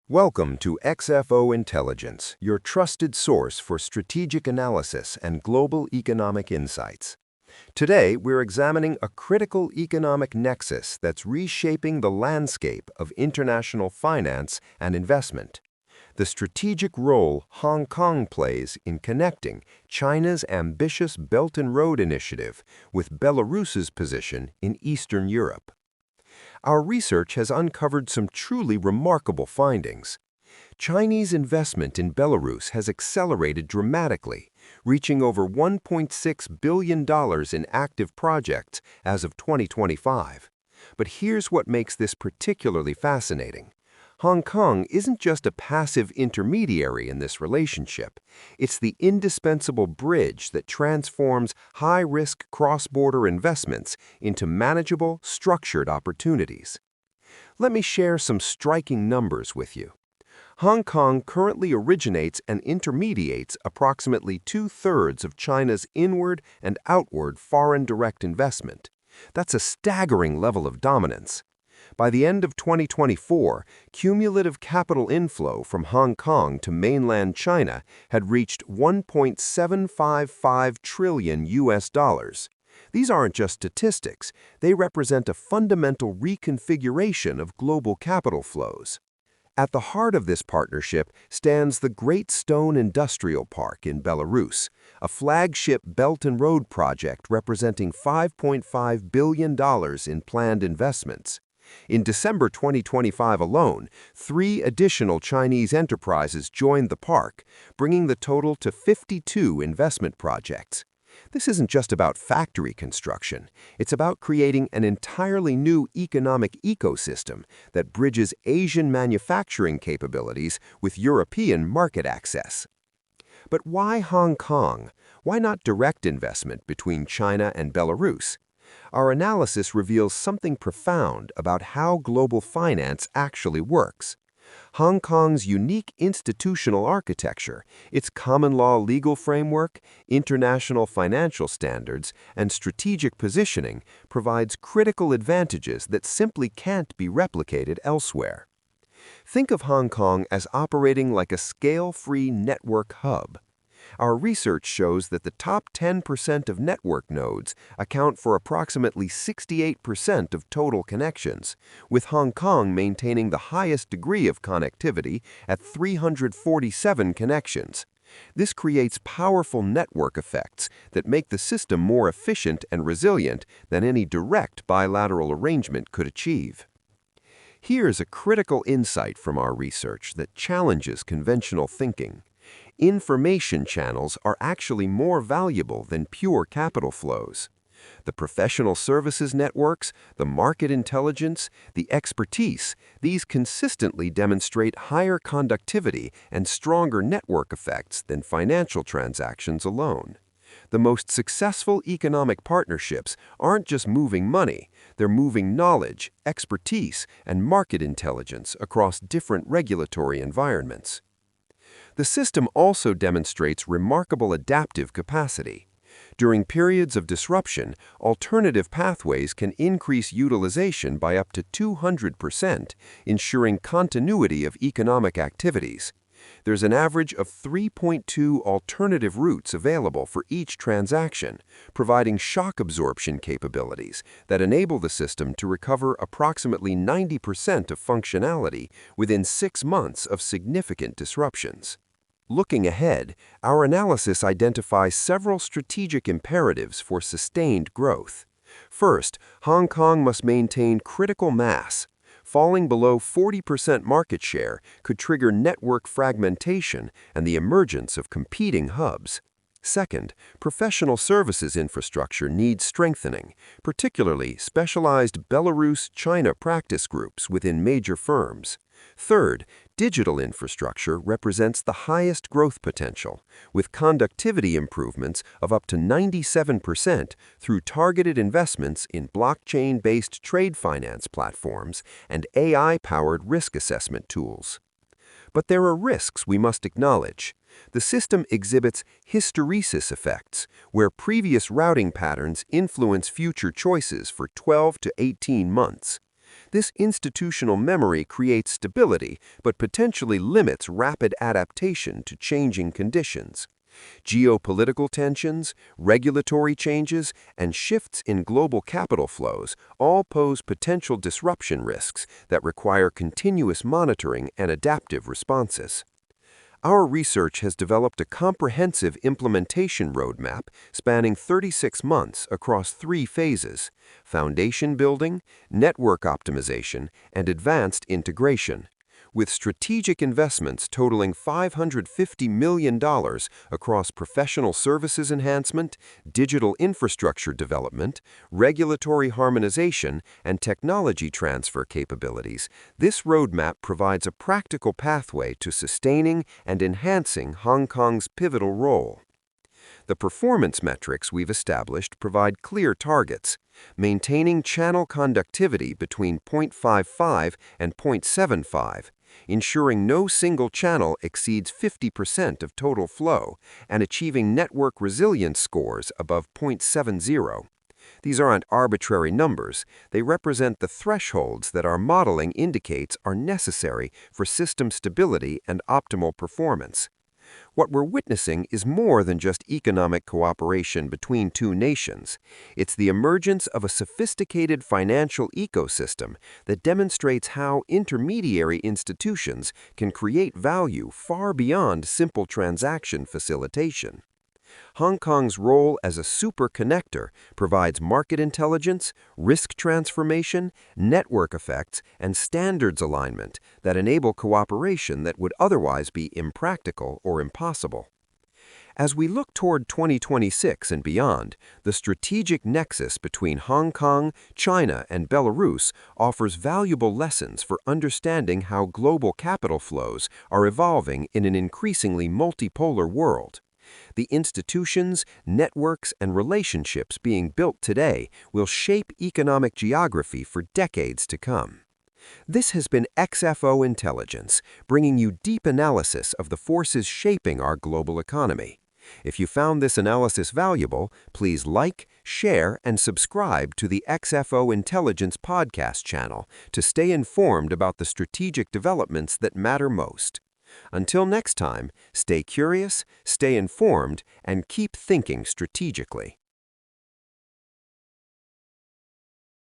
Welcome to XFO Intelligence, your trusted source for strategic analysis and global economic insights. Today, we're examining a critical economic nexus that's reshaping the landscape of international finance and investment. The strategic role Hong Kong plays in connecting China's ambitious Belt and Road Initiative with Belarus's position in Eastern Europe. Our research has uncovered some truly remarkable findings. Chinese investment in Belarus has accelerated dramatically, reaching over $1.6 billion in active projects as of 2025. But here's what makes this particularly fascinating. Hong Kong isn't just a passive intermediary in this relationship. It's the indispensable bridge that transforms high-risk cross-border investments into manageable, structured opportunities. Let me share some striking numbers with you. Hong Kong currently originates and intermediates approximately two-thirds of China's inward and outward foreign direct investment. That's a staggering level of dominance. By the end of 2024, cumulative capital inflow from Hong Kong to mainland China had reached $1.755 trillion. These aren't just statistics, they represent a fundamental reconfiguration of global capital flows. At the heart of this partnership stands the Great Stone Industrial Park in Belarus, a flagship Belt and Road project representing $5.5 billion in planned investments. In December 2025 alone, 3 additional Chinese enterprises joined the park, bringing the total to 52 investment projects. This isn't just about factory construction. It's about creating an entirely new economic ecosystem that bridges Asian manufacturing capabilities with European market access. But why Hong Kong? Why not direct investment between China and Belarus? Our analysis reveals something profound about how global finance actually works. Hong Kong's unique institutional architecture, its common law legal framework, international financial standards, and strategic positioning provides critical advantages that simply can't be replicated elsewhere. Think of Hong Kong as operating like a scale-free network hub. Our research shows that the top 10% of network nodes account for approximately 68% of total connections, with Hong Kong maintaining the highest degree of connectivity at 347 connections. This creates powerful network effects that make the system more efficient and resilient than any direct bilateral arrangement could achieve. Here's a critical insight from our research that challenges conventional thinking. Information channels are actually more valuable than pure capital flows. The professional services networks, the market intelligence, the expertise, these consistently demonstrate higher conductivity and stronger network effects than financial transactions alone. The most successful economic partnerships aren't just moving money, they're moving knowledge, expertise, and market intelligence across different regulatory environments. The system also demonstrates remarkable adaptive capacity. During periods of disruption, alternative pathways can increase utilization by up to 200%, ensuring continuity of economic activities. There's an average of 3.2 alternative routes available for each transaction, providing shock absorption capabilities that enable the system to recover approximately 90% of functionality within 6 months of significant disruptions. Looking ahead, our analysis identifies several strategic imperatives for sustained growth. First, Hong Kong must maintain critical mass. Falling below 40% market share could trigger network fragmentation and the emergence of competing hubs. Second, professional services infrastructure needs strengthening, particularly specialized Belarus-China practice groups within major firms. Third, digital infrastructure represents the highest growth potential, with conductivity improvements of up to 97% through targeted investments in blockchain-based trade finance platforms and AI-powered risk assessment tools. But there are risks we must acknowledge. The system exhibits hysteresis effects, where previous routing patterns influence future choices for 12 to 18 months. This institutional memory creates stability, but potentially limits rapid adaptation to changing conditions. Geopolitical tensions, regulatory changes, and shifts in global capital flows all pose potential disruption risks that require continuous monitoring and adaptive responses. Our research has developed a comprehensive implementation roadmap spanning 36 months across 3 phases: foundation building, network optimization, and advanced integration. With strategic investments totaling $550 million across professional services enhancement, digital infrastructure development, regulatory harmonization, and technology transfer capabilities, this roadmap provides a practical pathway to sustaining and enhancing Hong Kong's pivotal role. The performance metrics we've established provide clear targets, maintaining channel conductivity between 0.55 and 0.75, ensuring no single channel exceeds 50% of total flow, and achieving network resilience scores above 0.70. These aren't arbitrary numbers. They represent the thresholds that our modeling indicates are necessary for system stability and optimal performance. What we're witnessing is more than just economic cooperation between 2 nations. It's the emergence of a sophisticated financial ecosystem that demonstrates how intermediary institutions can create value far beyond simple transaction facilitation. Hong Kong's role as a super connector provides market intelligence, risk transformation, network effects, and standards alignment that enable cooperation that would otherwise be impractical or impossible. As we look toward 2026 and beyond, the strategic nexus between Hong Kong, China, and Belarus offers valuable lessons for understanding how global capital flows are evolving in an increasingly multipolar world. The institutions, networks, and relationships being built today will shape economic geography for decades to come. This has been XFO Intelligence, bringing you deep analysis of the forces shaping our global economy. If you found this analysis valuable, please like, share, and subscribe to the XFO Intelligence podcast channel to stay informed about the strategic developments that matter most. Until next time, stay curious, stay informed, and keep thinking strategically.